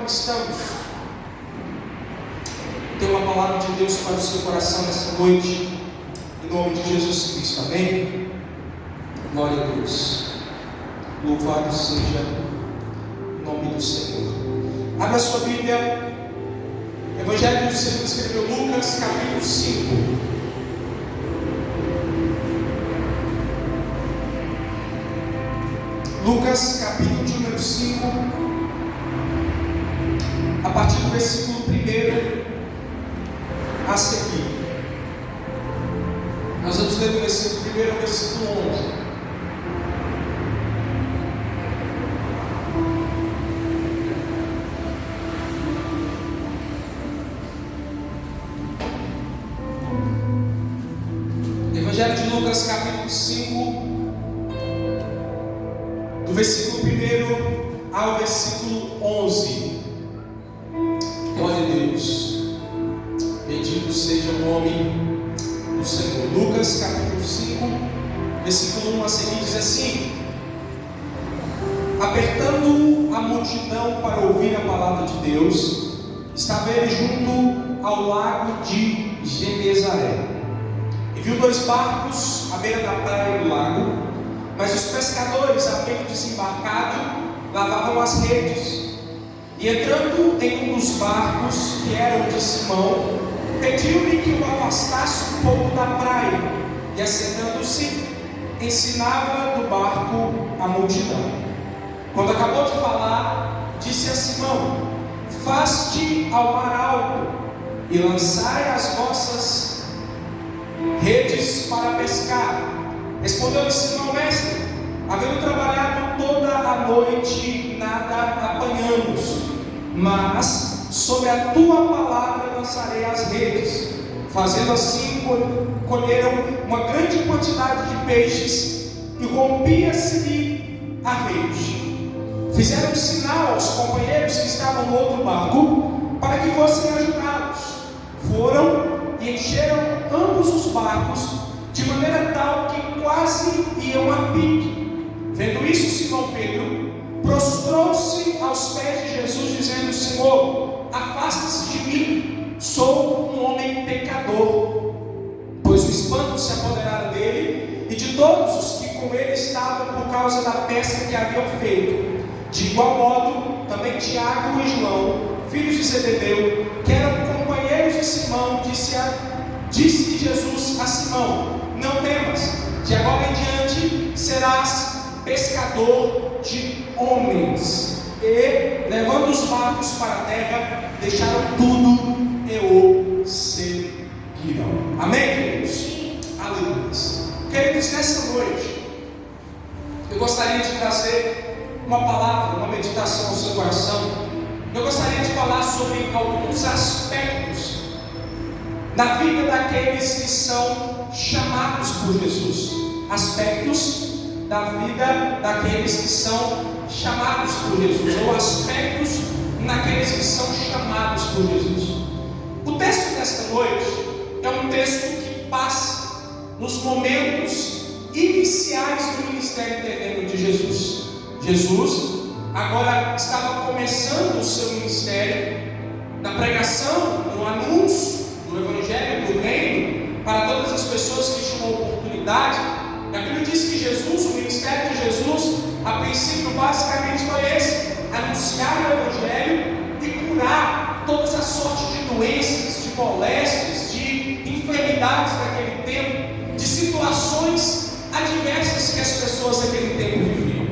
estamos? Tem uma palavra de Deus para o seu coração nessa noite, em nome de Jesus Cristo, amém? Glória a Deus, louvado seja o nome do Senhor. Abra sua Bíblia, Evangelho do Senhor escreveu Lucas, capítulo 5. Lucas, capítulo de número 5, a partir do versículo 1 a seguir. Nós vamos ler do versículo 1 ao versículo 11. Evangelho de Lucas, capítulo 5, do versículo 1 ao versículo 11. Glória a Deus, bendito seja o nome do Senhor. Lucas capítulo 5, versículo 1 a seguir diz assim: apertando a multidão para ouvir a palavra de Deus, estava ele junto ao lago de Genezaré, e viu 2 barcos à beira da praia do lago, mas os pescadores, havendo desembarcado, lavavam as redes. E entrando em um dos barcos, que era o de Simão, pediu-lhe que o afastasse um pouco da praia, e assentando-se, ensinava do barco a multidão. Quando acabou de falar, disse a Simão: faze-te ao mar alto, e lançai as vossas redes para pescar. Respondeu-lhe Simão: mestre, havendo trabalhado toda a noite, nada apanhamos, mas sobre a tua palavra lançarei as redes. Fazendo assim, colheram uma grande quantidade de peixes, e rompia-se-lhe a rede. Fizeram sinal aos companheiros que estavam no outro barco, para que fossem ajudados. Foram e encheram ambos os barcos, de maneira tal que quase iam a pique. Vendo isso, Simão Pedro prostrou-se aos pés de Jesus, dizendo: Senhor, afasta-se de mim, sou um homem pecador. Pois o espanto se apoderara dele e de todos os que com ele estavam, por causa da pesca que haviam feito. De igual modo, também Tiago e João, filhos de Zebedeu, que eram companheiros de Simão, disse Jesus a Simão: não temas, de agora em diante serás pescador de homens. E, levando os barcos para a terra, deixaram tudo e o seguiram. Amém, queridos? Aleluia. Queridos, nessa noite, eu gostaria de trazer uma palavra, uma meditação ao seu coração. Eu gostaria de falar sobre alguns aspectos da vida daqueles que são chamados por Jesus. Aspectos da vida daqueles que são chamados por Jesus, ou aspectos naqueles que são chamados por Jesus. O texto desta noite é um texto que passa nos momentos iniciais do ministério terreno de Jesus. Jesus agora estava começando o seu ministério na pregação, no anúncio do Evangelho do Reino para todas as pessoas que tinham oportunidade. E a Bíblia diz que Jesus, o ministério de Jesus, a princípio basicamente foi esse: anunciar o Evangelho e curar todas as sortes de doenças, de moléstias, de enfermidades daquele tempo, de situações adversas que as pessoas daquele tempo viviam.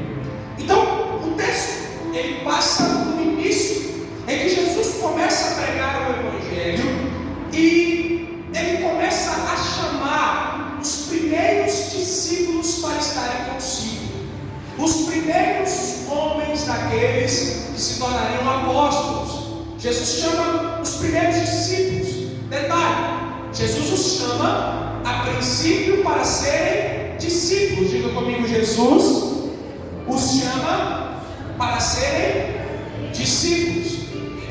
Então, o texto, ele passa no início, em que Jesus começa a pregar o Evangelho e ele começa a chamar os primeiros discípulos para estarem consigo, os primeiros homens daqueles que se tornariam apóstolos. Jesus chama os primeiros discípulos. Detalhe: Jesus os chama a princípio para serem discípulos. Diga comigo: Jesus os chama para serem discípulos.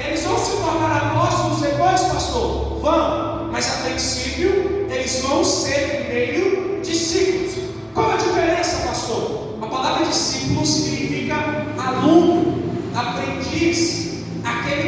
Eles vão se tornar apóstolos depois, pastor? Vão, mas a princípio eles vão ser primeiro discípulos. Qual a diferença, pastor? A palavra discípulo significa aluno, aprendiz, aquele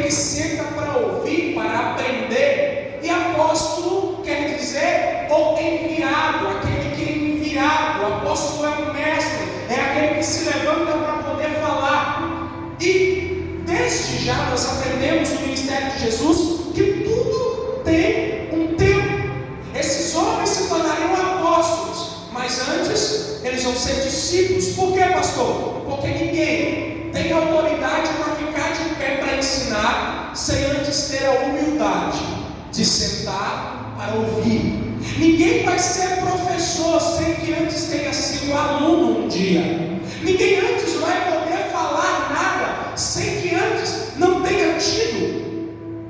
aprendemos no ministério de Jesus que tudo tem um tempo. Esses homens se tornariam apóstolos, mas antes eles vão ser discípulos. Por quê, pastor? Porque ninguém tem autoridade para ficar de pé para ensinar sem antes ter a humildade de sentar para ouvir. Ninguém vai ser professor sem que antes tenha sido aluno um dia. Ninguém antes vai poder falar nada sem que antes não tenha tido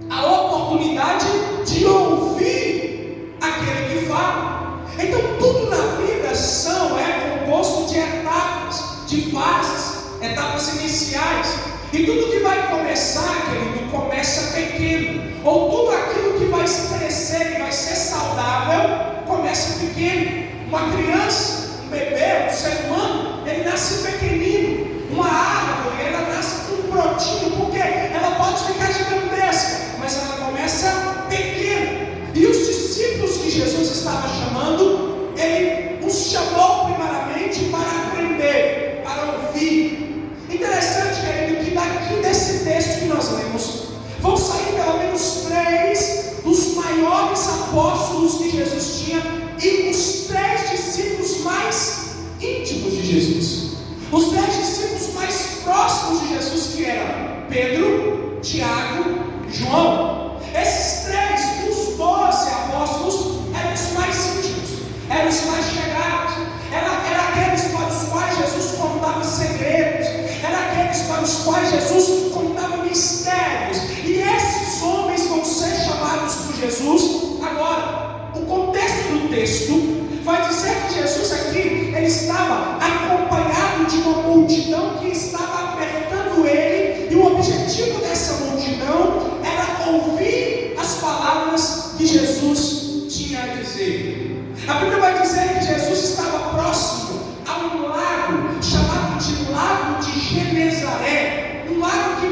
a oportunidade de ouvir aquele que fala. Então tudo na vida é composto de etapas, de fases, etapas iniciais. E tudo que vai começar, querido, começa pequeno. Ou tudo aquilo que vai crescer e vai ser saudável, começa pequeno. Uma criança, um bebê, um ser humano, ele nasce pequenino. Uma árvore, ela nasce com um brotinho, porque ela pode ficar gigantesca, mas ela começa pequena. E os discípulos que Jesus estava chamando, ele os chamou primeiramente para aprender, para ouvir. Interessante, querido, que daqui desse texto que nós lemos, vão sair pelo menos 3 dos maiores apóstolos que Jesus tinha e os 3 discípulos mais íntimos de Jesus. Os 10 discípulos mais próximos de Jesus, que eram Pedro, Tiago e João. Esses 3 dos 12 apóstolos eram os mais íntimos, eram os mais chegados, eram aqueles para os quais Jesus contava segredos, eram aqueles para os quais Jesus contava mistérios. E esses homens vão ser chamados por Jesus. Agora, o contexto do texto vai dizer que Jesus aqui, ele estava acompanhado de uma multidão que estava apertando ele, e o objetivo dessa multidão era ouvir as palavras que Jesus tinha a dizer. A Bíblia vai dizer que Jesus estava próximo a um lago chamado de Lago de Genezaré, um lago que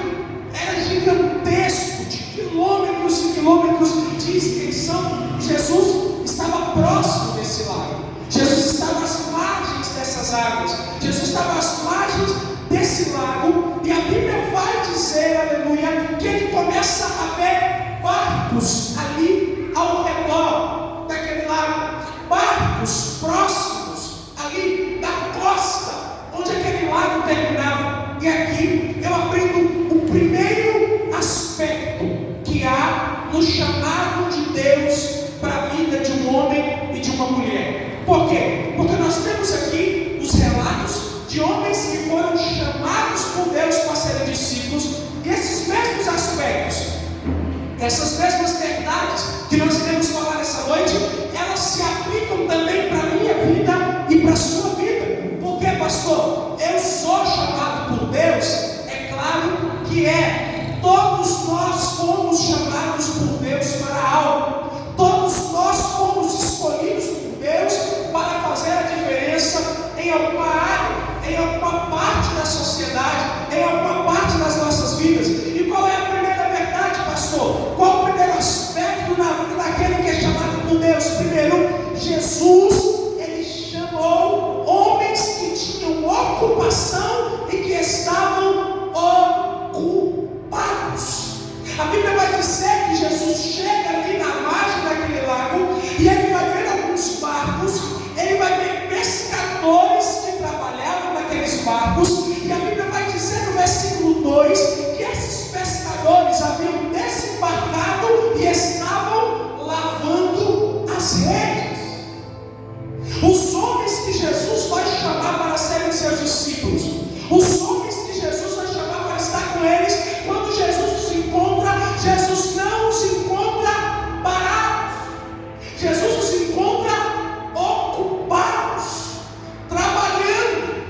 era gigantesco, de quilômetros e quilômetros de extensão. Jesus estava próximo desse lago. Jesus estava às margens dessas águas. Jesus estava às margens desse lago, e a Bíblia vai dizer, aleluia, que ele começa a ver barcos ali ao redor daquele lago, barcos próximos ali da costa onde aquele lago terminava. E aqui eu aprendo o primeiro aspecto que há no chamado de Deus para a vida de um homem e de uma mulher. Por quê? Porque nós temos aqui os relatos de homens que foram chamados por Deus para serem discípulos, e esses mesmos aspectos, essas mesmas verdades que nós queremos falar nessa noite, elas se aplicam também para a minha vida e para a sua vida. Por quê, pastor? Eu sou chamado por Deus? É claro que é. Todos nós fomos chamados por Deus para algo. Todos nós fomos escolhidos por Deus para fazer a diferença em alguma área, em alguma parte da sociedade, em alguma parte das nossas vidas. E qual é a primeira verdade, pastor? Qual o primeiro aspecto na vida daquele que é chamado por Deus? Primeiro, Jesus, ele chamou homens que tinham ocupação e que estavam ocupados. A Bíblia vai dizer que Jesus chega ali na margem daquele lago e ele vai ver alguns barcos, ele vai ver pescadores que trabalhavam naqueles barcos, e a Bíblia vai dizer no versículo 2 que esses pescadores haviam desembarcado e estavam lavando as redes. Os homens que Jesus vai chamar para serem seus discípulos, os homens que Jesus vai chamar para estar com eles, quando Jesus os encontra, Jesus não os encontra parados, Jesus os encontra ocupados, trabalhando.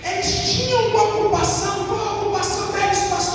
Eles tinham uma ocupação. Qual a ocupação deles, pastor?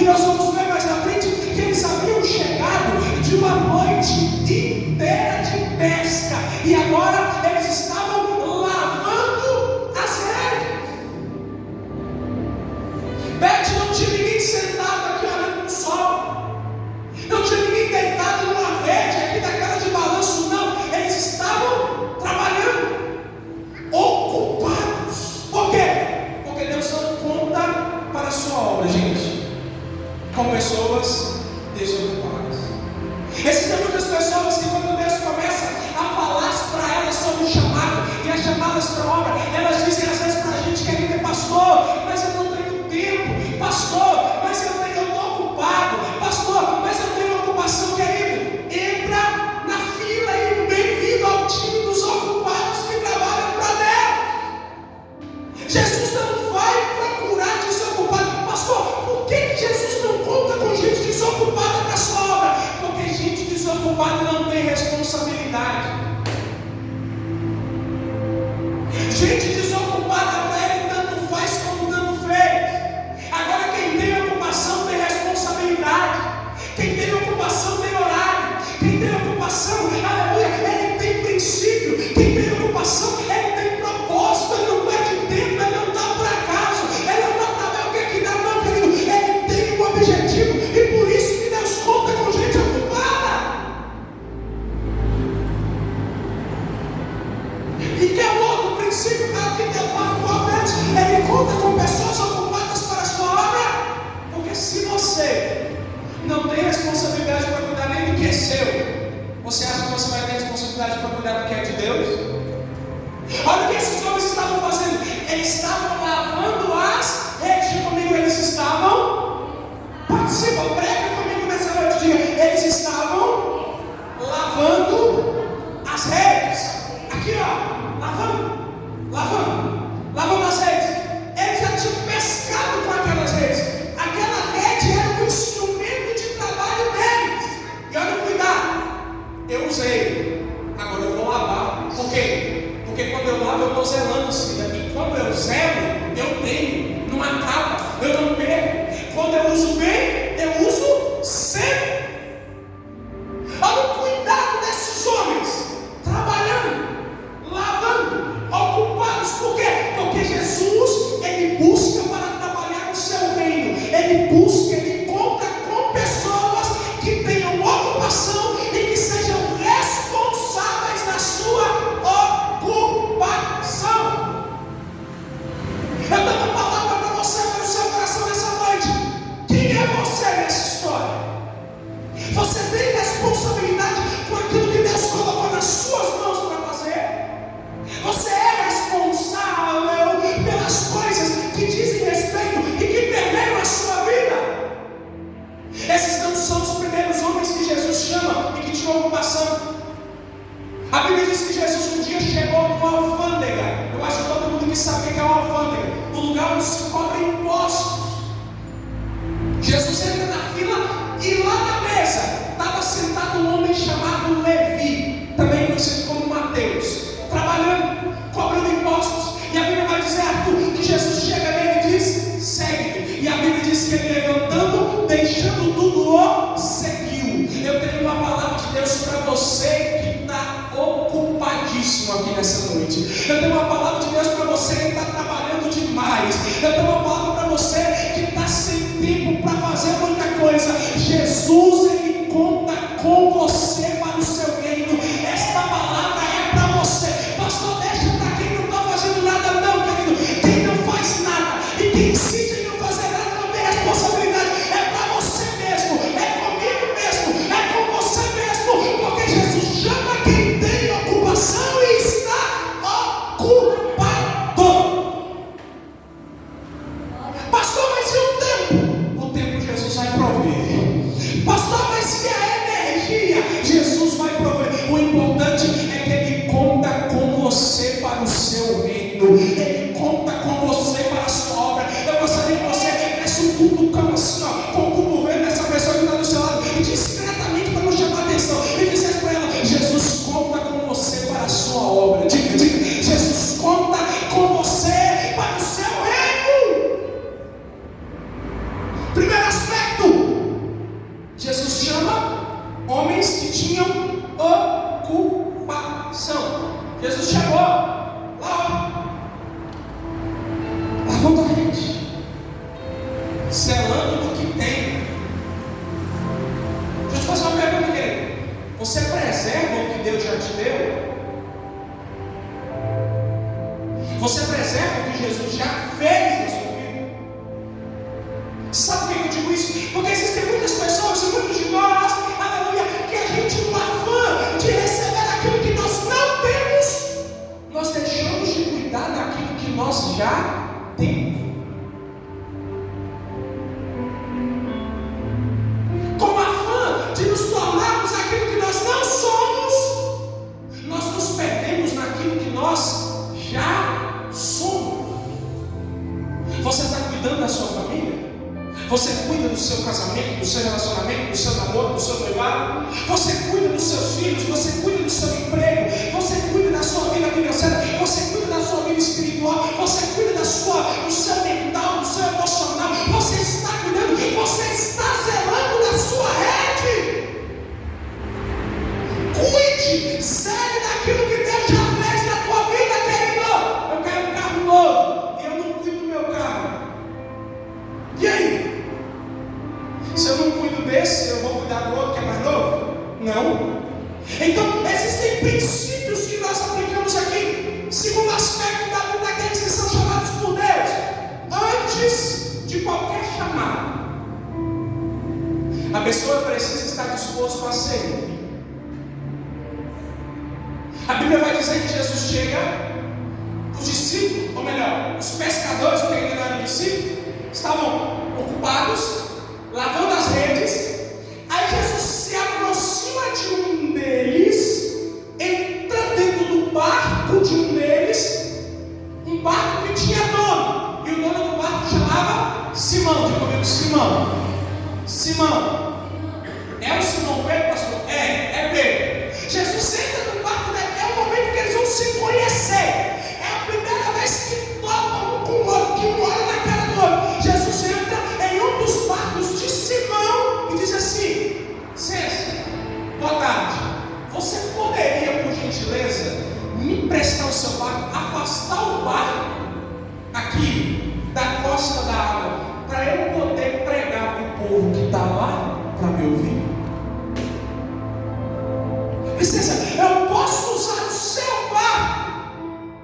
nós vamos ver mais na frente que eles haviam chegado de uma noite inteira de pesca, e agora eles estavam lavando as redes. Beth, não tinha ninguém sentado aqui olhando para o sol, não tinha ninguém deitado numa rede aqui daquela de balanço, não. Eles estavam trabalhando, ocupados. Por quê? Porque Deus não conta para a sua obra, gente, com pessoas desocupadas. Existem muitas pessoas que, quando Deus começa a falar para elas sobre o chamado e as chamadas para a obra, elas dizem às vezes para a gente: querido pastor, mas eu não tenho tempo, pastor, mas eu estou ocupado, pastor, mas eu tenho ocupação. Querido, entra na fila e bem-vindo ao time dos ocupados que trabalham para Deus. Jesus não vai procurar desocupado. Pastor, por que Jesus não conta com gente desocupada para a sua obra? Porque gente desocupada não tem responsabilidade. Gente desocupada para ele tanto faz como tanto fez. Agora, quem tem ocupação tem responsabilidade. Quem tem ocupação tem horário. Quem tem ocupação, aleluia, ele tem princípio. Quem tem ocupação, ele tem propósito. Ele não perde tempo, ele não está por acaso, ele não está para ver o que é que dá, não, querido. Ele tem um objetivo, e por isso que Deus conta com gente ocupada. E que é louco o princípio para que Deus ele conta com pessoas ocupadas para a sua obra. Porque se você não tem responsabilidade para cuidar nem do que é seu, você acha que você vai ter responsabilidade para cuidar do que é de Deus? Olha o que esses homens estavam fazendo. Eles estavam lavando as redes. Diga comigo, eles estavam. Participa, prega comigo nessa noite. Diga, eles estavam lavando as redes. Aqui, ó, lavando as redes. Eles já tinham pescado com aquelas redes. Aquela rede era um instrumento de trabalho deles. E olha o cuidado. Eu usei, agora eu vou lavar. Por quê? Porque quando eu lavo eu estou zelando, sim. E quando eu zelo, eu tenho, não acaba, eu não perco. Quando eu uso bem, eu uso sempre. Olha o cuidado desses homens, trabalhando, lavando, ocupados. Por quê? Porque Jesus, ele busca para trabalhar no seu reino. Ele busca, ele conta com pessoas que tenham ocupação e que sejam responsáveis da sua ocupação. Eu dou uma palavra para você, para o seu coração nessa noite. Quem é você nessa história? Você tem responsabilidade por aquilo que Deus colocou nas suas mãos para fazer? Você é responsável pelas coisas que dizem respeito e que permeiam a sua vida? lavando a rede, zelando do que tem. Deixa eu te fazer uma pergunta, querido. Você preserva o que Deus já te deu? Você preserva o que Jesus já fez na sua vida? Sabe por que eu digo isso? Porque existem muitas pessoas e muitos de nós, aleluia, que a gente, no afã de receber aquilo que nós não temos, nós deixamos de cuidar daquilo que nós já temos. Com afã de nos tornarmos aquilo que nós não somos, nós nos perdemos naquilo que nós já somos. Você está cuidando da sua família? Você cuida do seu casamento, do seu relacionamento, do seu namoro, do seu noivado? Você cuida dos seus filhos? Você cuida do seu emprego? Você cuida da sua vida financeira? Você cuida da sua vida espiritual? Você cuida do seu mental, do seu emocional? Você está cuidando? Você está zelando da sua rede? Cuide, zele daquilo que Deus já fez na tua vida, querido. Eu quero um carro novo e eu não cuido do meu carro. E aí? Se eu não cuido desse, eu vou cuidar do outro que é mais novo? Não. Então, existem princípios que nós aplicamos aqui, segundo aspecto da vida daqueles que são chamados por Deus. Antes de qualquer chamado, a pessoa precisa estar disposta a servir. A Bíblia vai dizer que Jesus chega, os discípulos, ou melhor, os pescadores, que ainda não eram discípulos, estavam ocupados, lavando as redes. Aí Jesus se aproxima de um deles, entra dentro do barco de um deles, um barco que tinha dono, e o dono do barco chamava Simão. Diga comigo, Simão. Simão. É o Simão Pedro, pastor? É Pedro. Jesus entra no barco dele, é o momento que eles vão se conhecer. É a primeira vez que tocam um com o outro, que um olha na cara do outro. Jesus entra em um dos barcos de Simão e diz assim: César, boa tarde. Você poderia, por gentileza, me emprestar o seu barco, afastar o barco aqui da costa da água, para eu poder pregar para o povo que está lá para me ouvir? Licença, eu posso usar o seu barco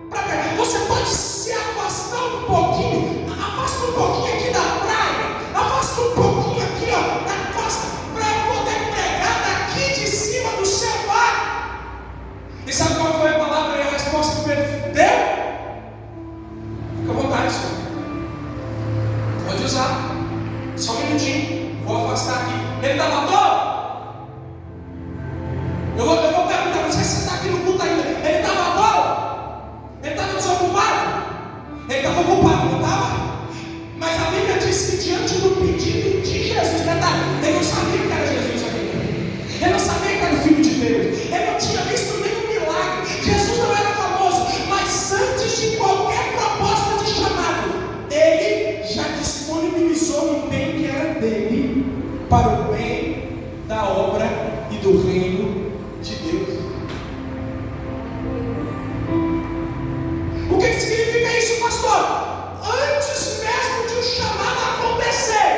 para pregar. Você pode se afastar um pouquinho, afasta um pouquinho aqui da praia, afasta um pouquinho aqui, ó, da costa, para eu poder pregar daqui de cima do seu barco. E sabe qual foi a palavra e a resposta que Pedro deu? Fica à vontade, senhor. Pode usar. Só um minutinho. Vou afastar aqui. Ele estava todo? Eu vou perguntar, não sei se você está aqui no culto ainda. Ele estava todo? Ele estava desocupado? Ele estava ocupado, não estava? Mas a Bíblia diz que diante do pedido de Jesus, ele não sabia que era Jesus aqui. Ele não sabia que era o Filho de Deus. Ele não tinha visto nenhum milagre. Jesus não era famoso. Mas antes de qualquer proposta de chamado, ele já disponibilizou um bem que era dele, para o bem da obra e do reino de Deus. O que significa isso, pastor? Antes mesmo de o chamado acontecer,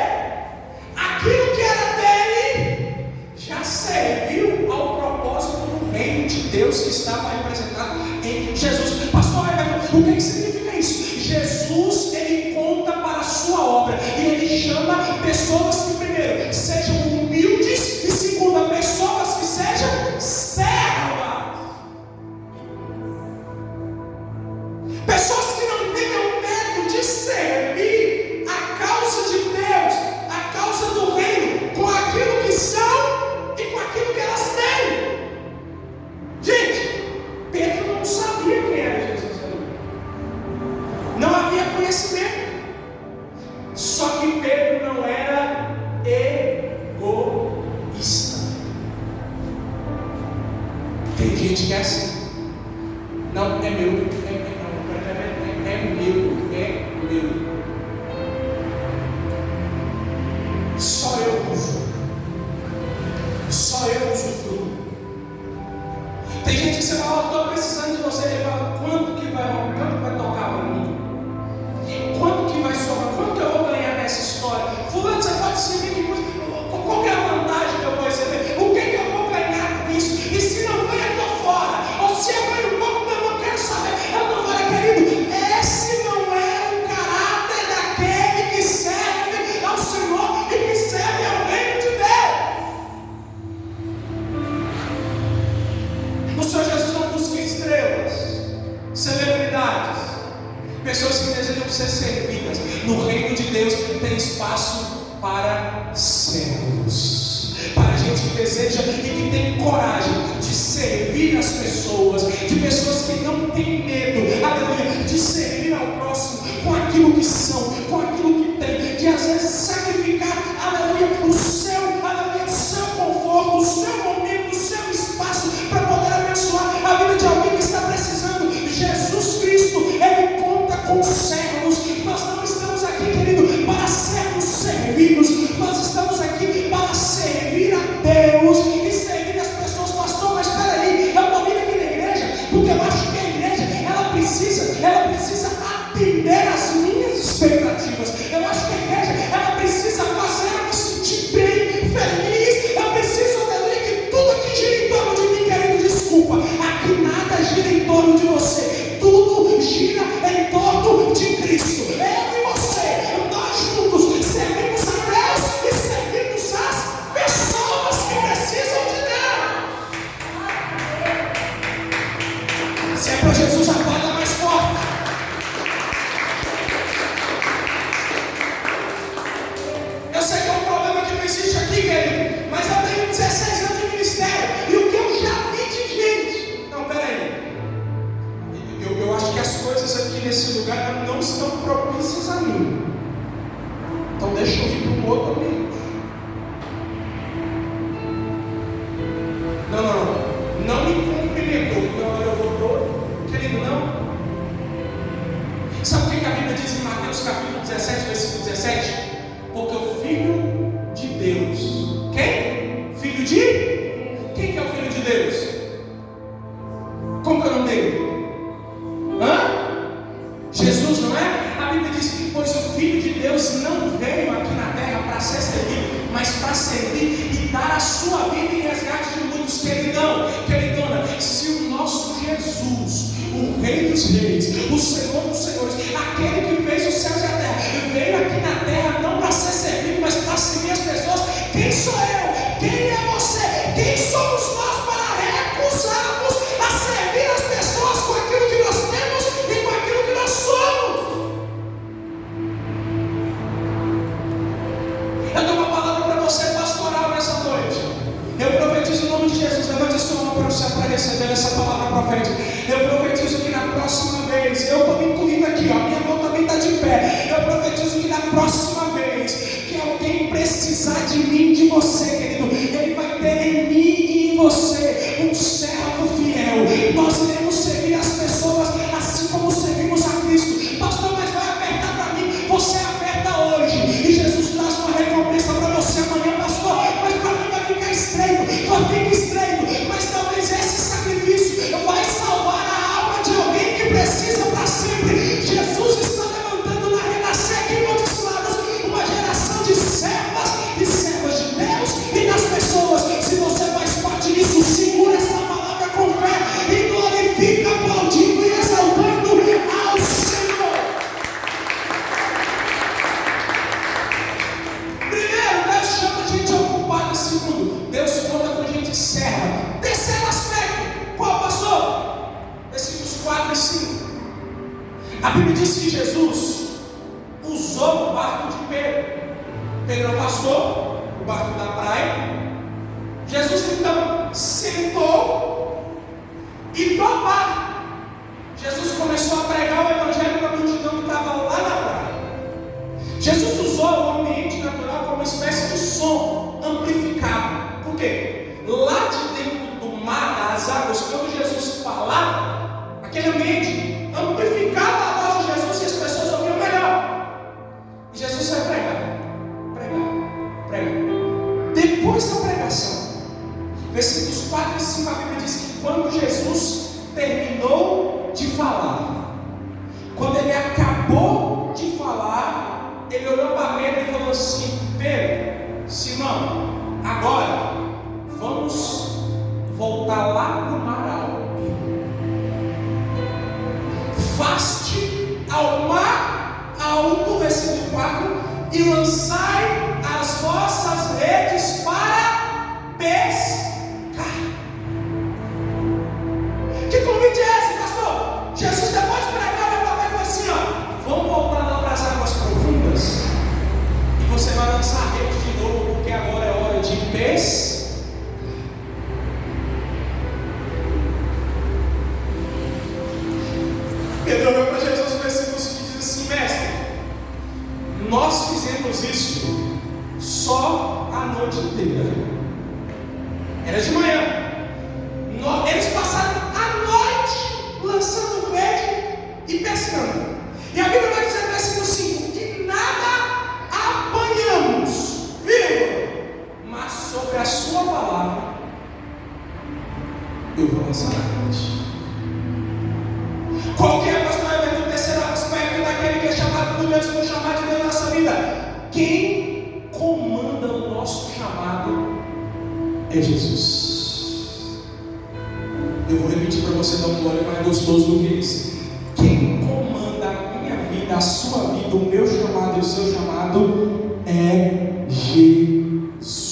aquilo que era dele já serviu ao propósito do reino de Deus que estava representado em Jesus. Pastor, o que significa isso? Jesus, ele conta para a sua obra e ele chama pessoas que, primeiro, sejam humildes e, segundo, pessoas que sejam servas. Pessoas que não tenham medo de servir a causa de Deus, a causa do reino, com aquilo que são e com aquilo que elas têm. Gente, Pedro não sabia quem era Jesus. Não havia conhecimento. Só que Pedro não era egoísta. Tem gente que é assim. Não, é meu, é meu. Só eu uso. Só eu usufruo. Tem gente que você fala, estou precisando de você. Ele fala, quanto que vai tocar para mim? Quanto No reino de Deus tem espaço para servos, para gente que deseja e que tem coragem de servir as pessoas, de pessoas que não têm medo, aleluia, de servir ao próximo com aquilo que são, com aquilo que tem, de às vezes sacrificar, aleluia, o seu conforto, o seu momento, o seu espaço, para poder abençoar a vida de alguém que está precisando. Jesus Cristo, Ele conta com servos. Nós não estamos aqui, querido, para sermos servidos, nós estamos aqui para servir a Deus e servir as pessoas. Pastor, mas espera aí, eu estou vindo aqui na igreja porque eu acho que a igreja ela precisa atender às minhas expectativas. Eu acho que a igreja ela precisa fazer eu me sentir bem, feliz. Eu preciso, aleluia, que tudo aqui gira em torno de mim, querido. Desculpa, aqui nada gira em torno de você, tudo gira em torno de Cristo. Eu e você, nós juntos servimos a Deus e servimos as pessoas que precisam de Deus. Se é para Jesus, aplauda mais forte. Eu sei que é um problema que não existe aqui, querido, mas eu tenho 16 anos de ministério e o que eu já vi de gente. Não, peraí. Eu acho que as coisas aqui nesse lugar não estão propícias a mim. Então deixa eu ir para um outro ambiente. Não me cumprimentou. Eu vou, querido, não. Sabe o que a Bíblia diz em Mateus capítulo 17, versículo 17? Porque o Filho de Deus. Quem? Filho de? Quem que é o Filho de Deus? Como que é o nome dele? Jesus, não é? A Bíblia diz que pois o Filho de Deus não veio aqui na terra para ser servido, mas para servir e dar a sua vida em resgate de muitos. Queridona, se o nosso Jesus, o Rei dos Reis, o Senhor dos Senhores, aquele que fez os céus e a terra, veio aqui na terra não para ser servido, mas para servir as pessoas, quem sou eu? Quem é você? Quem somos nós para recusarmos a servir as pessoas com aquilo que nós temos e com aquilo que nós somos? Eu tenho uma palavra para você pastoral nessa noite. Eu profetizo em nome de Jesus. Levante a sua mão para o céu para receber essa palavra profética. Eu profetizo que na próxima vez, eu estou me incluindo aqui, ó, minha mão também está de pé. Eu profetizo que na próxima vez que alguém precisar de mim, de você, querido, ele vai ter em mim e em você um servo fiel. Nós iremos servir as pessoas assim como servimos a Cristo. Pastor, mas vai apertar para mim. Você aperta hoje e Jesus traz uma recompensa para você amanhã, pastor. Mas para mim vai ficar estreito, fica estreito. Mas talvez esse sacrifício vai salvar a alma de alguém que precisa para sempre. Jesus está levantando na renascer aqui em Montes Claros uma geração de servas e servas de Deus e das pessoas. Se você faz parte disso, segura essa palavra com fé e glorifica, aplaudindo e exaltando ao Senhor. Primeiro, Deus chama a gente ocupada. Segundo, Deus conta com gente serva. Terceiro aspecto, qual pastor? Versículos 4 e 5. A Bíblia diz que Jesus usou o barco de Pedro. Pedro afastou o barco da praia. Jesus então sentou e do barco Jesus começou a pregar o evangelho para a multidão que estava lá na praia. Jesus usou o ambiente natural como uma espécie de som amplificado. Por quê? Lá de dentro do mar, das águas, quando Jesus falava, aquele ambiente amplificava a voz de Jesus e as pessoas ouviam melhor. E Jesus vai pregar. Depois da pregação, versículos 4 e 5, a Bíblia diz que quando Jesus terminou de falar, quando ele acabou de falar, ele olhou para Pedro e falou assim: Pedro, Simão, agora vamos voltar lá para o mar alto. Faste ao mar alto, versículo 4, e lançai as vossas redes para pescar. Que convite é esse, pastor? Jesus depois de pregar, vai falar assim: ó, vamos voltar lá para as águas profundas. Nós fizemos isso só a noite inteira. Era de manhã. Eles passaram a noite lançando rede e pescando. E a Bíblia vai dizer no versículo 5: e nada apanhamos, mas sobre a sua palavra eu vou lançar a rede. Qualquer pastor vai ter o terceiro aspecto daquele que é chamado por Deus, por chamar de Deus na nossa vida. Quem comanda o nosso chamado é Jesus. Eu vou repetir para você dar um glória mais gostoso do que isso. Quem comanda a minha vida, a sua vida, o meu chamado e o seu chamado é Jesus.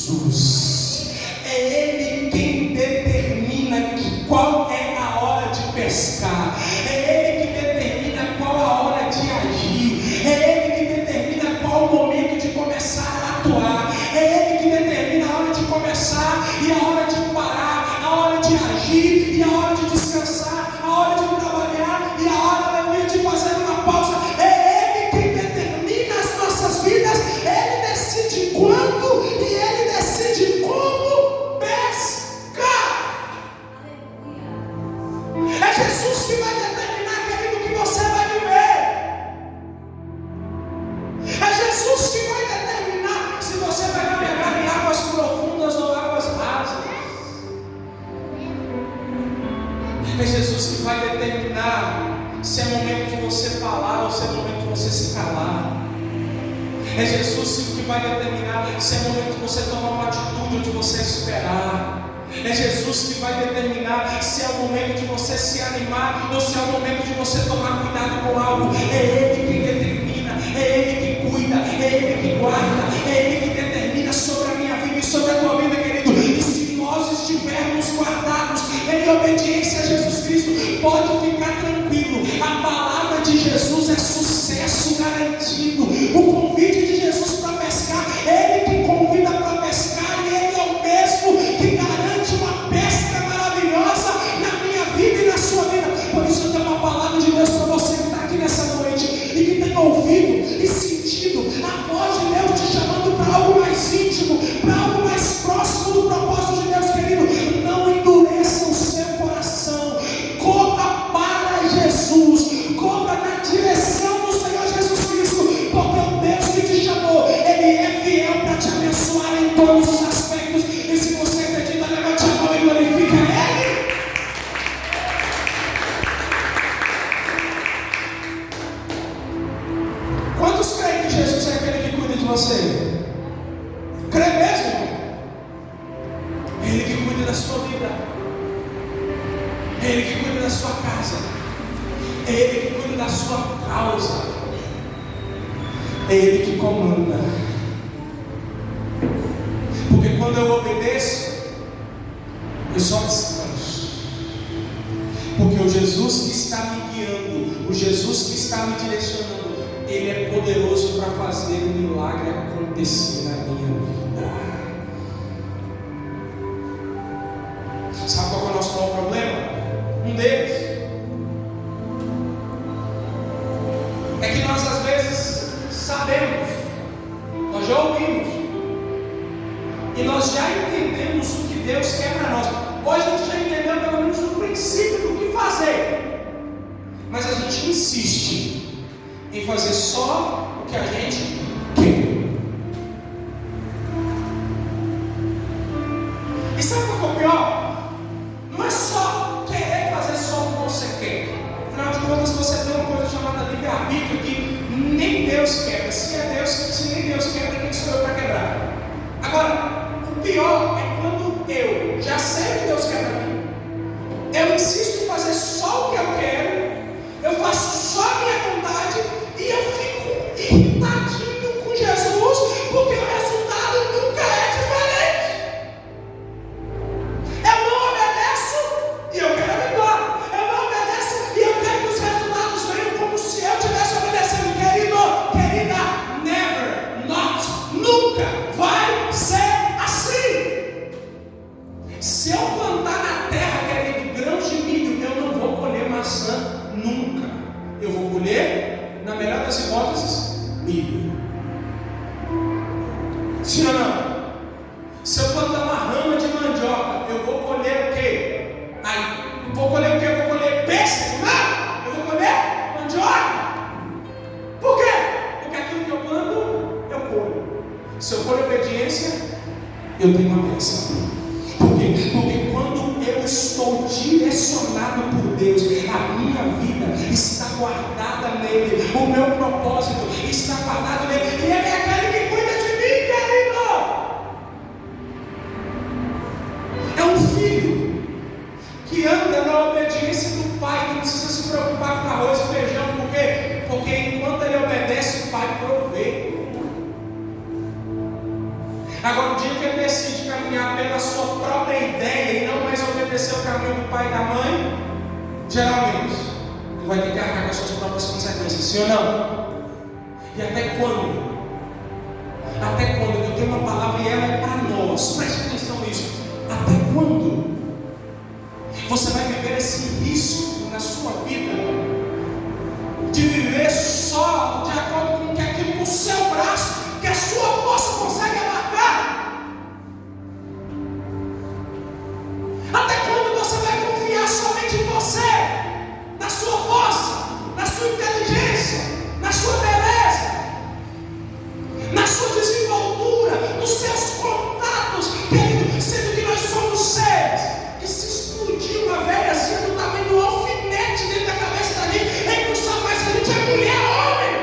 É Ele quem determina qual é a hora de pescar. É Ele que determina qual a hora de agir. É Ele que determina qual o momento de começar a atuar. É Ele que determina a hora de começar e a hora de parar, a hora de agir e a hora de descansar, a hora de trabalhar e a hora, aleluia, de fazer uma pausa. É Ele quem determina as nossas vidas. Ele decide quando e Ele decide como pescar. É Jesus que vai determinar, querido, que você vai viver. É Jesus que vai determinar se você vai navegar em águas profundas ou águas rasas. É Jesus que vai determinar se é momento de você falar ou se é momento de você se calar. É Jesus que vai determinar se é momento de você tomar uma atitude ou de você esperar. É Jesus que vai determinar se é o momento de você se animar ou se é o momento de você tomar cuidado com algo. É Ele quem determina, é Ele que cuida, é Ele que guarda, é Ele que determina sobre a minha vida e sobre a tua vida, querido. E se nós estivermos guardados em obediência a Jesus Cristo, pode ficar tranquilo, a palavra de Jesus é sucesso garantido. O convite de Jesus para pescar, Ele que convida para pescar, e Ele é o mesmo que garante uma pesca maravilhosa na minha vida e na sua vida. Por isso eu tenho uma palavra de Deus para você que está aqui nessa noite e que tem ouvido e sentido a voz de Deus te chamando para algo mais íntimo, para algo mais próximo do propósito de Deus, querido. Não endureça o seu coração, corra para Jesus, corra na direção do Senhor Jesus Cristo, porque o Deus que te chamou, Ele é fiel para te abençoar em todos os aspectos. E se você acredita, levante a mão e glorifica Ele. Quantos creem que Jesus é aquele que cuida de você? Crê mesmo, irmão? É Ele que cuida da sua vida, é Ele que cuida da sua casa, é Ele que cuida da sua causa, é Ele que comanda. Porque quando eu obedeço, eu só descanso. Porque o Jesus que está me guiando, o Jesus que está me direcionando, Ele é poderoso para fazer um milagre acontecer na minha vida. Sabe qual é o nosso maior problema? Um deles é que nós às vezes sabemos, nós já ouvimos e nós já entendemos o que Deus quer para nós. Hoje a gente já entendeu pelo menos o princípio do que fazer, mas a gente insiste em fazer só o que a gente quer. E sabe qual é o pior? Não é só querer fazer só o que você quer. Afinal de contas, você tem uma coisa chamada livre-arbítrio que nem Deus quebra. Se nem Deus quebra, quem sou eu para quebrar? Agora, o pior é quando eu já sei o que Deus quer para mim, eu insisto em fazer só o que eu quero, eu faço só a minha vontade e eu fico Se eu for em obediência, eu tenho uma bênção. Por quê? Porque quando eu estou direcionado por Deus, a minha vida está guardada nele, o meu propósito está guardado nele, e ele é aquele que cuida de mim, querido. É um filho que anda na obediência do pai, não precisa se preocupar com arroz e feijão, por quê? Porque enquanto ele obedece, o pai provê. Agora, o dia que ele decide caminhar pela sua própria ideia e não mais obedecer o caminho do pai e da mãe, geralmente ele vai ter que arcar com as suas próprias consequências, sim ou não? E até quando? Até quando? Eu tenho uma palavra e ela é para nós, preste atenção nisso. Até quando você vai viver esse risco na sua vida de viver só de acordo com aquilo que o seu braço, que a sua força consegue abarcar? Até quando você vai confiar somente em você, na sua força, na sua inteligência, na sua beleza, na sua desenvoltura, nos seus contatos, querido, sendo que nós somos seres que se explodiu uma velhazinha do tamanho do alfinete dentro da cabeça da gente, a gente não sabe mais se a gente é mulher ou homem.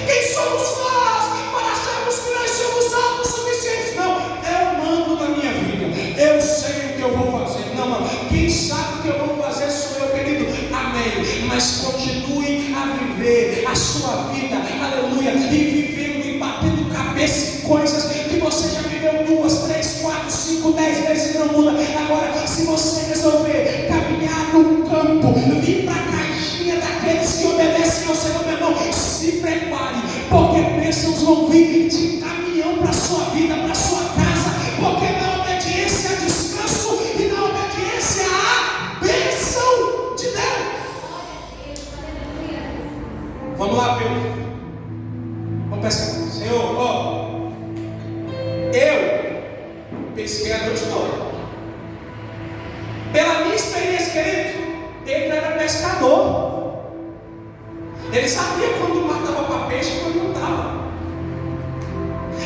Quem somos nós para acharmos que nós somos autossuficientes? Não, eu mando na minha vida, eu sei o que eu vou fazer. Não, mano, quem sabe o que eu vou fazer sou eu, querido. Amém. Mas continue a viver a sua vida, aleluia, e vivendo e batendo cabeça em coisas que você já viveu 2, 3, 4, 5, 10 vezes e não muda. Agora, se você resolver caminhar no campo, vir para a caixinha daqueles que obedecem ao Senhor, meu irmão, se prepare, porque bênçãos vão vir de caminhão para a sua vida, para a sua casa, porque na obediência há descanso e na obediência há bênção de Deus. Vamos lá, Pedro. Vamos pescar. Senhor, eu pesquei a noite toda. Pela minha experiência, querido, ele era pescador. Ele sabia quando o mar estava para peixe e quando não estava.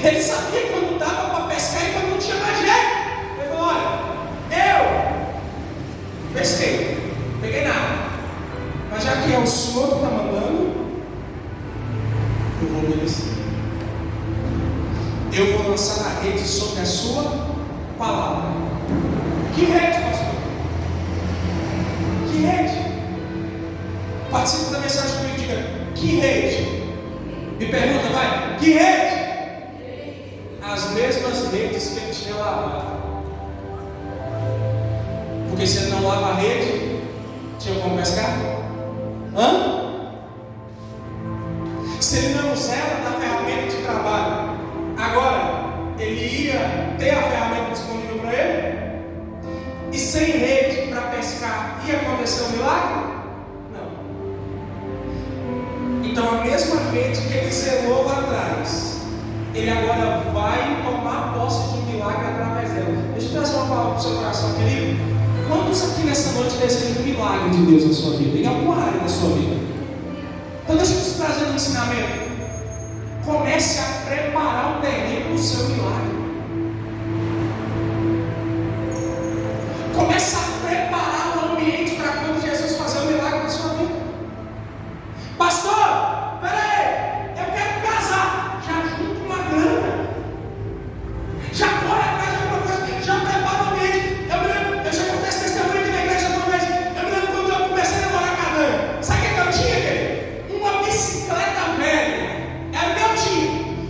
Ele sabia quando dava para pescar e quando não tinha mais jeito. Ele falou: olha, eu pesquei, não peguei nada, mas já que é o Senhor que está mandando, eu vou obedecer. Eu vou lançar a rede sobre a sua palavra. Que rede, pastor? Que rede? Participe da mensagem comigo, diga: que rede? Me pergunta, vai: que rede? As mesmas redes que ele tinha lavado. Porque se ele não lava a rede, tinha como pescar? Se ele não zela da ferramenta de trabalho, agora ele ia ter a ferramenta disponível para ele? E sem rede para pescar, ia acontecer um milagre? Não. Então a mesma rede que ele zelou lá atrás, ele agora vai tomar posse de um milagre através dela. Deixa eu trazer uma palavra para o seu coração, querido. Quantos aqui nessa noite desejam um milagre de Deus na sua vida, em alguma área da sua vida? Então deixa eu te trazer um ensinamento. Comece a preparar o terreno do seu milagre. Comece a preparar o ambiente para quando Jesus fazer o milagre na sua vida. Pastor, peraí, eu quero casar. Já junta uma grana, já corre atrás de alguma coisa, já prepara o ambiente. Eu já contei esse testemunho aqui na igreja uma vez. Eu me lembro quando eu comecei a namorar com a Dani. Sabe o que eu tinha, querido? Uma bicicleta velha. Era meu tio,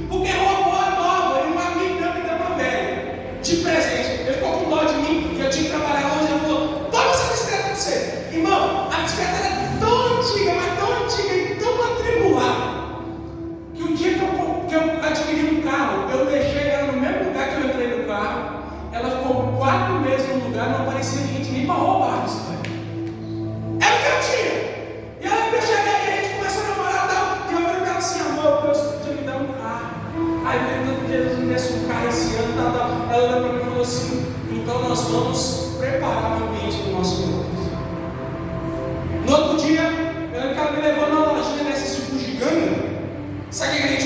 porque roubou a nova e um amigo meu me deu uma velha de presente. Ele ficou com dó de mim, porque eu tinha que trabalhar longe. Ele falou: toma essa bicicleta pra você. Irmão, a bicicleta era tão antiga, mas tão antiga e tão atribulada, que o dia que eu adquiri um carro, eu deixei ela no mesmo lugar que eu entrei no carro. Ela ficou 4 meses no lugar, não aparecia gente nem para roubar a bicicleta. Era o que eu tinha. E aí eu cheguei aqui, a gente começou a namorar e eu falei para ela assim: amor, Deus podia me dar um carro. Aí veio Jesus me desse um carro esse ano, ela olhou para mim e falou assim: então nós vamos preparar o ambiente do nosso milagre. No outro dia, eu lembro que ela me levou numa lojinha dessas de bugiganga. Sabe o que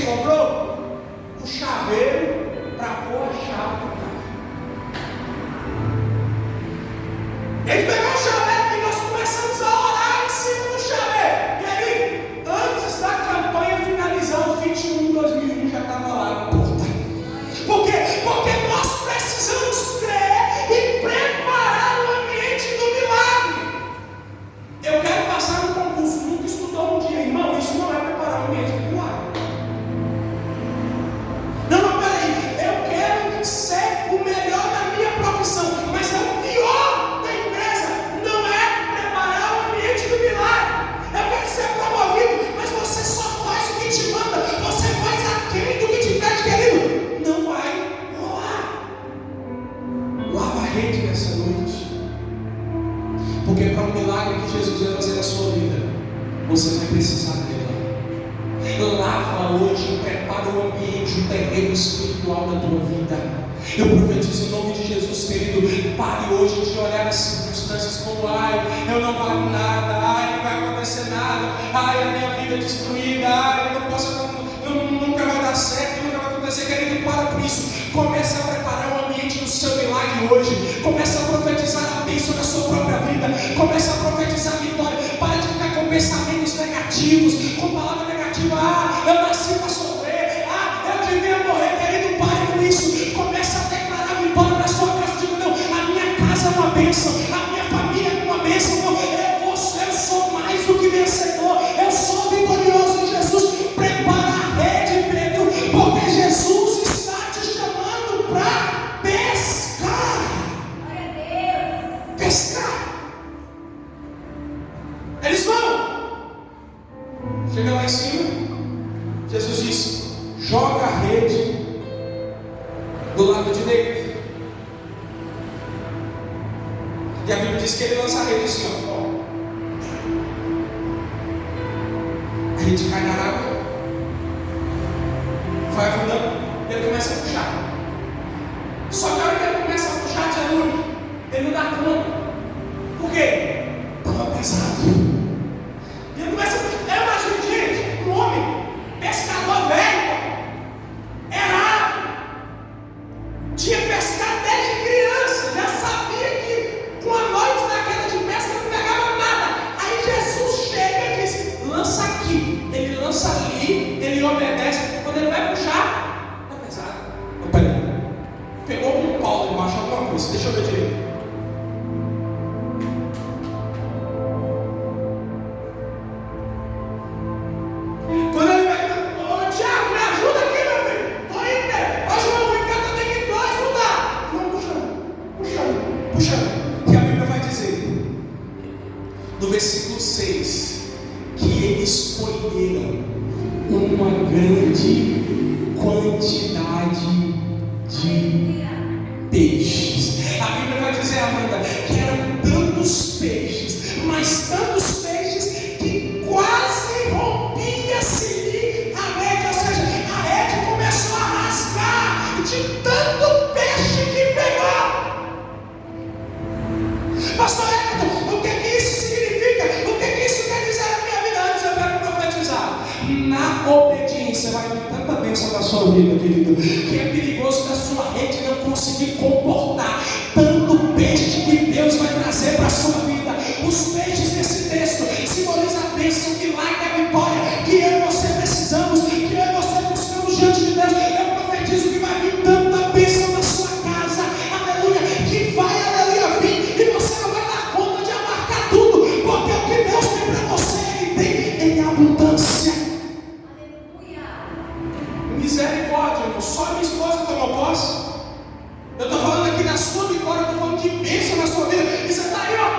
Lava hoje, prepara o ambiente, o terreno espiritual da tua vida. Eu profetizo em nome de Jesus, querido. Pare hoje de olhar as circunstâncias como: ai, eu não valho nada, ai, não vai acontecer nada, ai, a minha vida é destruída, ai, eu não posso, nunca vai dar certo, nunca vai acontecer. Querido, para com isso. Comece a preparar o ambiente do seu milagre hoje. Comece a profetizar a bênção na sua própria vida. Comece a profetizar a vitória. Para de ficar com pensamentos negativos, com palavra negativa: ah, eu nasci para sofrer, ah, eu devia morrer. Querido, pare com isso. Comece a declarar a vitória na sua casa. Digo: não, a minha casa é uma bênção, a minha família é uma bênção. Eu sou mais do que vencedor, eu sou vitorioso em Jesus. Prepara a rede, Pedro, porque Jesus está te chamando para pescar. Pescar. Eles vão. Chega lá em cima, Jesus disse: joga a rede do lado direito. E a Bíblia diz que ele lança a rede assim, ó. A rede cai na água, vai afundando, ele começa a puxar. Só que a hora que ele começa a puxar, tia Lúcia, ele não dá conta. Por quê? Estava pesado. E ele começa a puxar. Eu imagino, gente, um homem, pescador velho, era, tinha pescado desde criança, já sabia que com a noite daquela de pesca não pegava nada. Aí Jesus chega e diz: lança aqui. Ele lança ali, ele obedece. Quando ele vai puxar, está pesado. Não, peraí, pegou um pau embaixo, alguma coisa, deixa eu ver direito. Versículo 6, que eles colheram uma grande quantidade de peixes. A Bíblia vai dizer, Amanda, que eram tantos peixes, mas tantos peixes que quase rompia-se a rede. Ou seja, a rede começou a rasgar de tanto peixe que pegou. Pastor Everton, o que isso significa? O que isso quer dizer na minha vida? Antes eu quero profetizar. Na obediência vai vir tanta bênção na sua vida, querido, que é perigoso da sua rede não conseguir comportar tanto peixe que Deus vai trazer para a sua vida. Os peixes desse texto simbolizam a bênção, o milagre, a vitória que eu e você precisamos, que eu e você buscamos diante de Deus. Eu profetizo que vai vir tanta bênção na sua casa, aleluia, que vai, aleluia, vir, e você não vai dar conta de abarcar tudo, porque o que Deus tem para você, Ele tem em abundância. Misericórdia, irmão. Só minha esposa tomou posse. Eu estou falando aqui da sua vitória, eu estou falando de bênção na sua vida. E você está aí, ó.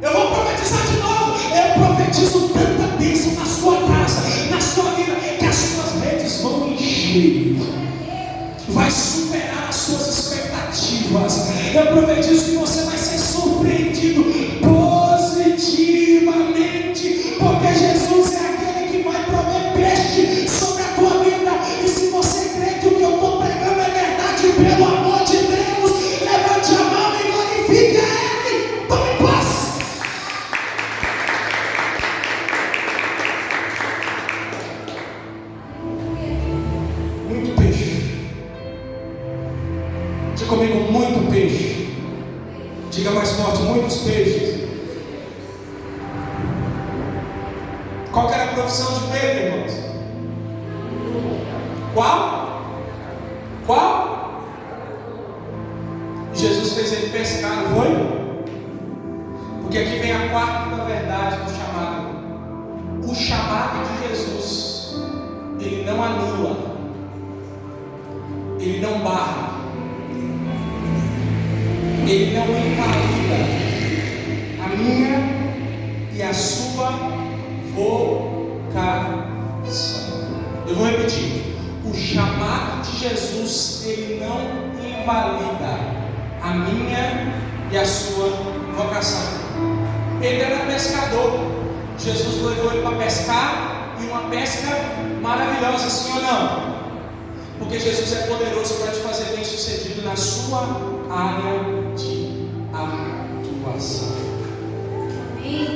Eu vou profetizar de novo. Eu profetizo tanta bênção na sua casa, na sua vida, que as suas redes vão encher, vai superar as suas expectativas. Eu profetizo que você vai ser surpreendido positivamente, porque Jesus é aquele que vai prover peixe sobre a tua vida. E se você crê que o que eu estou pregando é verdade, pelo amor de Deus, levante a mão e glorifique a Ele. Tome posse. Muito peixe. Diga comigo: muito peixe. Diga mais forte: muitos peixes. Qual que era a profissão de Pedro, irmãos? Qual? Qual? Jesus fez ele pescar, não foi? Porque aqui vem a quarta verdade do chamado. O chamado de Jesus, ele não anula, ele não barra, ele não invalida a minha e a sua vocação. Eu vou repetir. O chamado de Jesus, ele não invalida a minha e a sua vocação. Ele era pescador. Jesus levou ele para pescar, e uma pesca maravilhosa, sim ou não? Porque Jesus é poderoso para te fazer bem sucedido na sua área de atuação.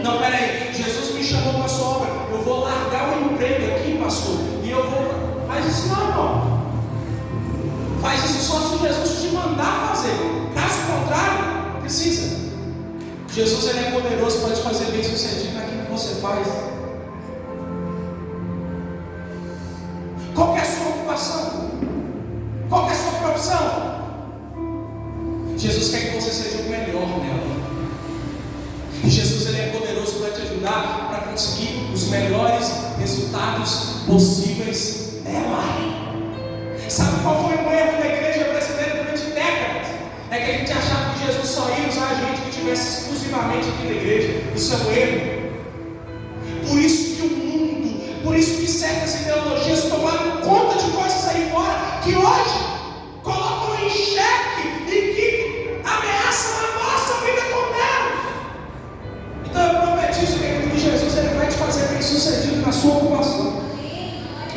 Não, peraí, Jesus me chamou para a sua obra, eu vou largar o emprego aqui, pastor, e eu vou. Faz isso não, irmão. Faz isso só se Jesus te mandar fazer. Caso contrário, não precisa. Jesus, ele é poderoso para te fazer bem sucedido naquilo que você faz. Qual que é a sua ocupação? Qual que é a sua profissão? Jesus quer que você seja o melhor nela. E Jesus, ele é poderoso para te ajudar para conseguir os melhores resultados possíveis nela. Sabe qual foi o erro da igreja brasileira durante décadas? É que a gente achava que Jesus só ia usar a gente que estivesse exclusivamente aqui na igreja. Isso é um erro. Por isso que o mundo, por isso que certas ideologias tomaram conta de coisas aí fora que hoje colocam em xeque e que ameaçam a nossa vida com Deus. Então eu profetizo que Jesus, ele vai te fazer bem sucedido na sua ocupação.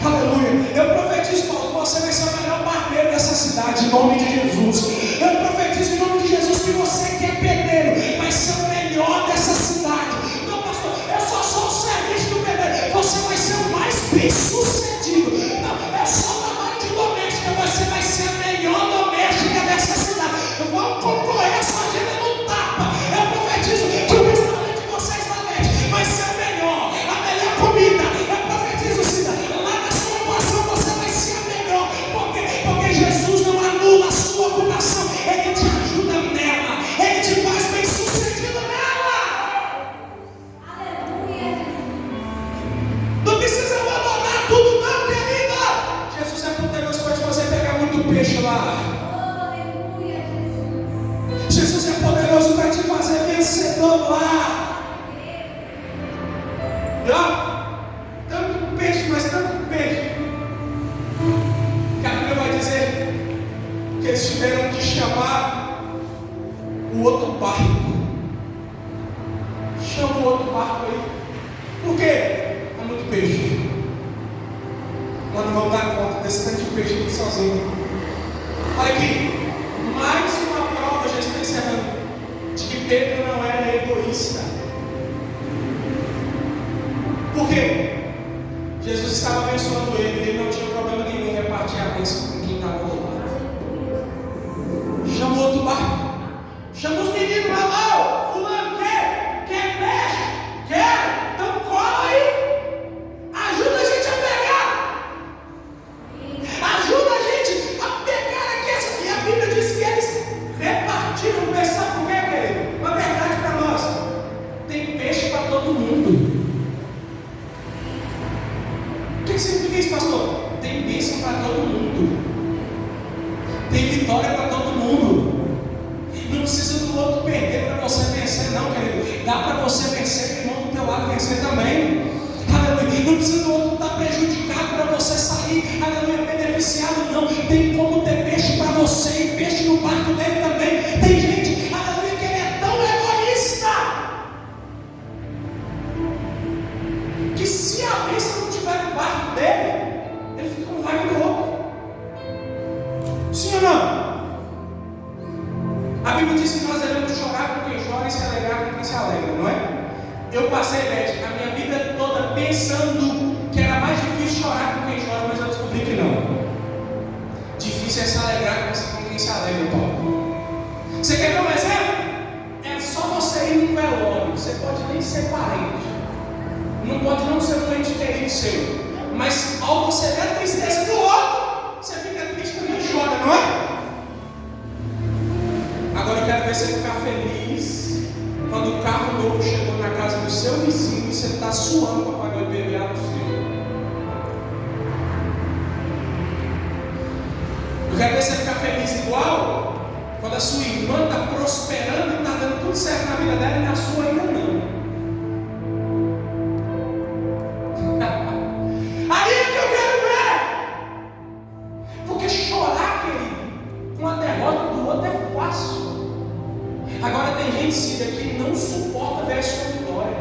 Aleluia. Eu profetizo, Paulo, que você vai ser o melhor barbeiro dessa cidade, em nome de Jesus. Eu profetizo em nome de Jesus que você que é pedreiro vai ser o melhor dessa cidade. Não, pastor, eu só sou o serviço do pedreiro. Você vai ser o mais bem sucedido. Não, eu sou da parte doméstica. Você vai ser a melhor doméstica dessa cidade. Vamos concorrer a sua agenda no tapa. Eu profetizo que o restaurante de vocês na net vai ser o melhor, a melhor comida. Eu profetizo, cidade. Você vai ser a melhor, porque Jesus não anula a sua ocupação, Ele te ajuda nela, Ele te faz bem sucedido nela. Aleluia. Não precisa abandonar tudo não, querida. Jesus é poderoso para te fazer pegar muito peixe lá. Aleluia. Jesus é poderoso para te fazer vencedor lá. Tanto peixe, mas tanto peixe. Que eles tiveram que chamar o outro barco. Chama o outro barco aí. Por quê? Há muito peixe. Nós não vamos dar conta desse tanto de peixe aqui sozinho. Olha aqui. Mais uma prova, já estou encerrando, de que Pedro não era egoísta. Por quê? Jesus estava abençoando ele, ele não tinha problema nenhum em repartir a bênção com quem estava do lado. Chamou outro barco, chamou os meninos lá, fulano quer peixe? Quer? Então cola aí, ajuda a gente a pegar, ajuda a gente a pegar aqui. E a Bíblia diz que eles repartiram o peixe. Sabe por quê, querido? Uma verdade para nós: tem peixe para todo mundo. O que significa isso, pastor? Tem bênção para todo mundo. Tem vitória para todo mundo. Não precisa do outro perder para você vencer, não, querido. Dá para você vencer e o irmão do teu lado vencer também. Aleluia. Não precisa do outro estar prejudicado para você sair, aleluia, beneficiado, não. Tem como ter peixe para você e peixe no barco dele também. Tem gente, aleluia, que ele é tão egoísta que se a bênção não estiver no barco dele, ele fica com raiva do outro. Sim ou não? A Bíblia diz que nós devemos chorar com quem chora e se alegrar com quem se alegra, não é? Eu passei, Beth, a minha vida toda pensando que era mais difícil chorar com quem chora, mas eu descobri que não. Difícil é se alegrar com quem se alegra, Paulo. Você quer ver um exemplo? É só você ir num velório. Você pode nem ser parente, não pode não ser um ente querido seu, mas ao você ver a tristeza do outro, você fica triste também e chora, não é? Agora eu quero ver você ficar feliz quando o carro novo chegou na casa do seu vizinho e você está suando para pagar o IPVA do seu. Eu quero ver você ficar feliz igual quando a sua irmã está prosperando e está dando tudo certo na vida dela e na sua ainda não. Aí é que eu quero ver. Porque chorar, querido, com a derrota do outro é fácil. Agora tem gente, Cida, que não suporta ver a sua vitória.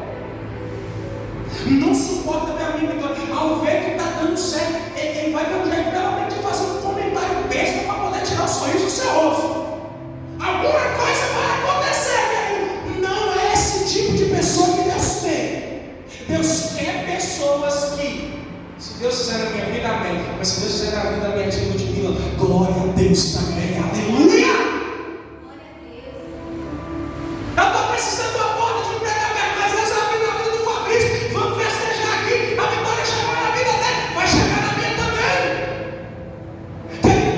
Não suporta ver a minha vitória. Ao ver Deus fizer na minha vida, amém. Mas se Deus fizer na vida da minha tia Ludmila, glória a Deus também, aleluia. Eu estou precisando de uma porta de emprego, mas Deus abriu na vida do Fabrício. Vamos festejar aqui. A vitória chegou na vida dele, vai chegar na minha também.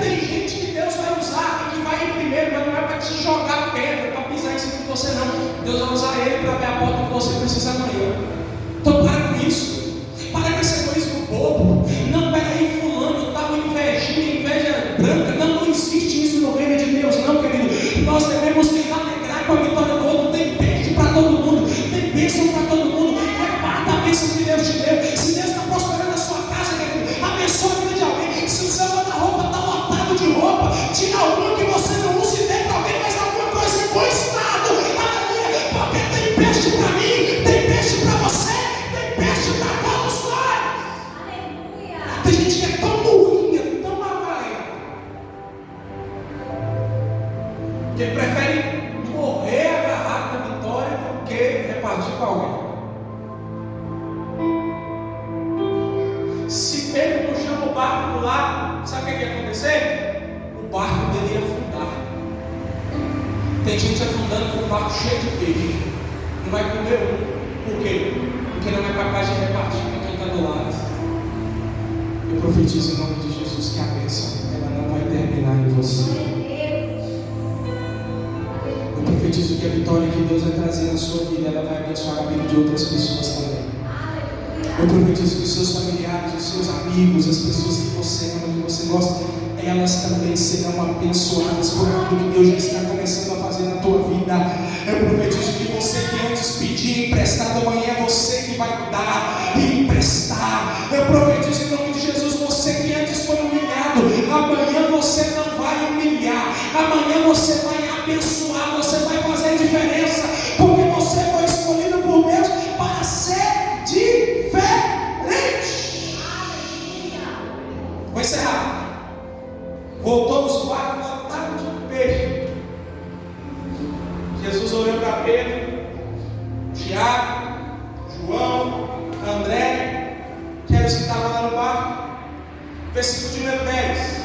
Tem gente que Deus vai usar e que vai ir primeiro, mas não é para te jogar pedra, para pisar em cima de você, não. Deus vai usar ele para abrir a porta que você precisa amanhã. Então para com isso. Para com esse egoísmo bobo. Não, peraí, fulano está com invejinha, inveja branca. Não existe isso no reino de Deus, não, querido. Nós devemos alegrar com a vitória do outro. Tem peixe para todo mundo, tem bênção para todo mundo. Reparta a bênção que Deus te deu. Se Deus está prosperando a sua casa, querido, abençoa a vida de alguém. Se o seu guarda-roupa está lotado de roupa, tira alguma que você não use e dê para alguém, mas alguma coisa em bom estado. Aleluia, porque tem peixe para mim, tem peixe para você, tem peixe para todos nós. Aleluia. Tem gente que é tão burrinha, tão avarenta, que prefere morrer agarrado na vitória do que repartir com alguém. Se Pedro não chama o barco do lado, sabe o que ia acontecer? O barco dele ia afundar. Tem gente afundando com o barco cheio de peixe, não vai comer um. Por quê? Porque não é capaz de repartir com quem está do lado. Eu profetizo em nome de Jesus que a bênção ela não vai terminar em você. Eu profetizo que a vitória que Deus vai trazer na sua vida, ela vai abençoar a vida de outras pessoas também. Eu profetizo que os seus familiares, os seus amigos, as pessoas que você ama, que você gosta, elas também serão abençoadas por aquilo que Deus já está começando a fazer na tua vida. Eu profetizo que você que antes pedia emprestado, amanhã é você que vai dar e emprestar. Eu profetizo em nome de Jesus, você que antes foi humilhado, amanhã você não vai humilhar, amanhã você vai abençoar, você vai fazer diferença, porque você foi escolhido por Deus para ser diferente. Vou encerrar. Voltou os barcos lotados de peixe. Jesus olhou para Pedro, Tiago, João, André, que eram os que estavam lá no barco. Versículo de número 10.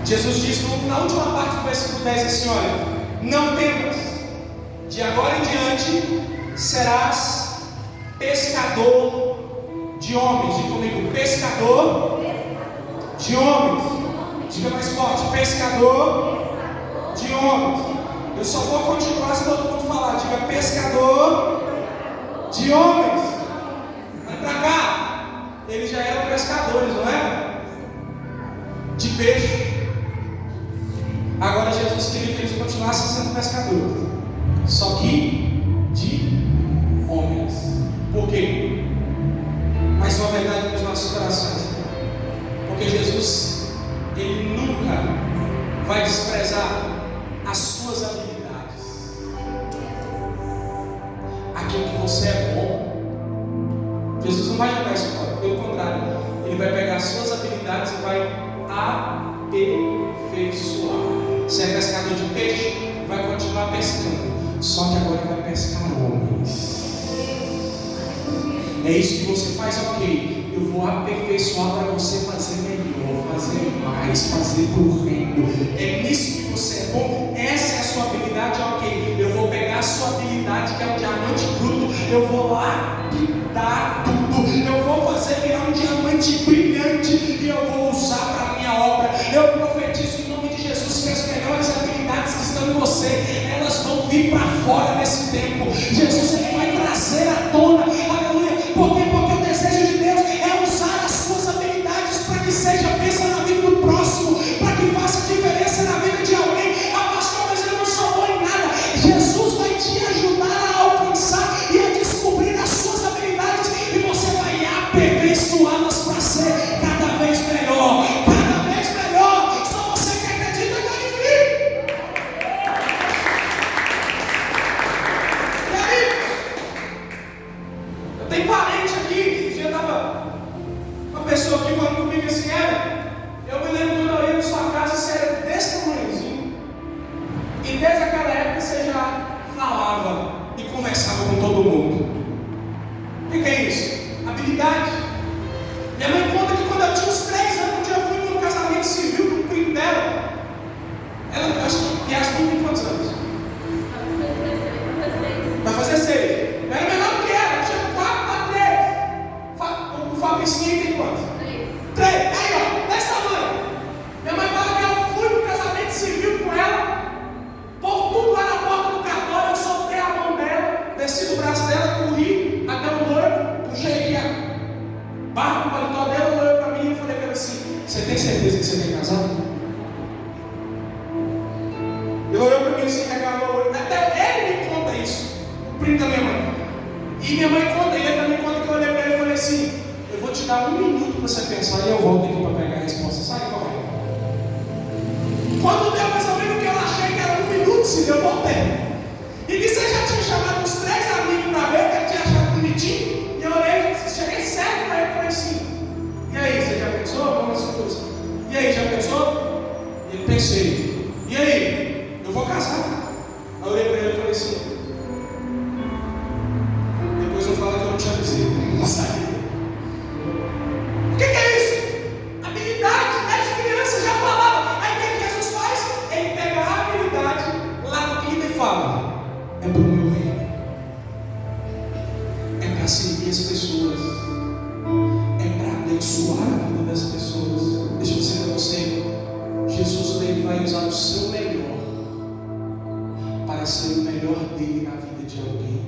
Jesus diz na última parte do versículo 10 assim: olha, não temas, de agora em diante serás pescador de homens. Diga comigo, pescador de homens. Diga mais forte, pescador de homens. Eu só vou continuar se todo mundo falar. Diga, pescador de homens. Vai pra cá. Eles já eram pescadores, não é? De peixe. Agora Jesus queria que eles continuassem sendo pescadores, só que de homens. Por quê? Mais uma verdade nos nossos corações. Porque Jesus, Ele nunca vai desprezar as suas habilidades, aquilo que você é bom. Jesus não vai jogar isso fora, pelo contrário, Ele vai pegar as suas habilidades e vai aperfeiçoar. Se é pescador de peixe, vai continuar pescando, só que agora vai pescar homens. É isso que você faz, ok. Eu vou aperfeiçoar para você fazer melhor, fazer mais, fazer para o reino. É nisso que você é bom. Essa é a sua habilidade, ok. Eu vou pegar a sua habilidade, que é um diamante bruto. Eu vou lá pintar tudo. Eu vou fazer virar um diamante brilhante e eu vou usar para a minha obra. Eu profetizo em nome de Jesus que as melhores habilidades que estão em você, elas vão vir para fora nesse tempo. Jesus, Ele vai trazer à tona. Aleluia. Por quê? Porque o desejo de Deus é usar as suas habilidades para que seja bênção na vida do próximo, para que faça diferença na vida de alguém. Ah, pastor, mas eu não sou bom em nada. Jesus vai te ajudar a alcançar e a descobrir as suas habilidades, e você vai aperfeiçoá-las para ser cada vez melhor. Cada vez melhor. Só você que acredita e glorifica. E aí? Eu tenho parente aqui. Esse dia estava uma pessoa aqui falando comigo assim: eu me lembro quando eu ia na sua casa, você era desse tamanhozinho, e desde aquela época você já falava e conversava com todo mundo. O que é isso? Habilidade. barba no paletó dela, ela olhou para mim e eu falei para ela assim: você tem certeza que você quer casar? Ele olhou para mim assim, regalou o olho. Até ele me conta isso, o primo da minha mãe. E minha mãe conta, e ele também conta que eu olhei para ele e falei assim: eu vou te dar 1 minuto para você pensar e eu volto aqui para pegar a resposta. Sai correndo. Quando deu mais ou menos o que eu achei que era 1 minuto, se eu voltei. E que você já tinha chamado os 3 amigos para ver, que eu tinha achado bonitinho. E eu olhei, cheguei sério para ele e falei assim: e aí, você já pensou? Vamos assim. E aí, já pensou? Ele pensei. E aí? Eu vou casar. Aí eu olhei para ele e falei assim: depois eu falo que eu não te avisei. Não sabe? O que é isso? Habilidade. Desde criança já falava. Aí o que Jesus faz? Ele pega a habilidade, lapida e fala: é para o meu reino, é para servir as pessoas, é para abençoar a vida das pessoas. Deixa eu dizer para você: Jesus ele vai usar o seu melhor para ser o melhor dele na vida de alguém.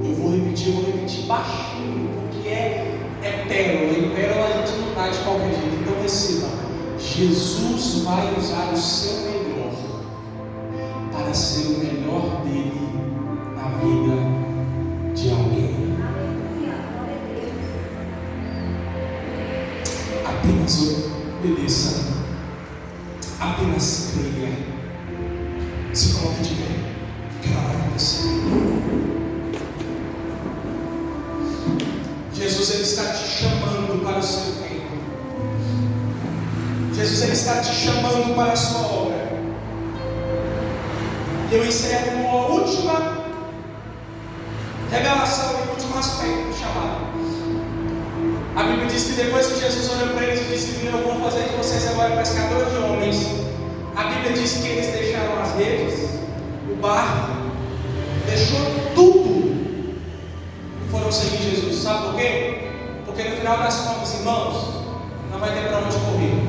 Eu vou repetir baixinho, porque é pérola, e pérola a gente não dá de qualquer jeito. Então receba: Jesus vai usar o seu melhor para ser o melhor dele na vida de alguém. Apenas obedeça, apenas creia. Se coloque de pé, quero orar com você. Jesus ele está te chamando para o seu reino. Jesus ele está te chamando para a sua obra. Eu encerro com a última revelação e o último aspecto do chamado. A Bíblia diz que depois que Jesus olhou para eles e disse: eu vou fazer de vocês agora pescadores de homens. A Bíblia diz que eles deixaram as redes, o barco, deixou tudo e foram seguir Jesus. Sabe por quê? Porque no final das contas, irmãos, não vai ter para onde correr.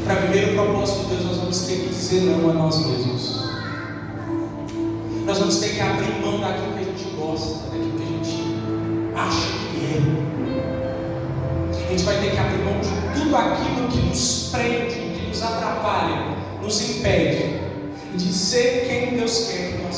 Para viver o propósito de Deus, nós vamos ter que dizer não a nós mesmos. Nós vamos ter que abrir mão daquilo que a gente gosta, daquilo que a gente acha que é. A gente vai ter que abrir mão de tudo aquilo que nos prende, que nos atrapalha, nos impede de ser quem Deus quer que nós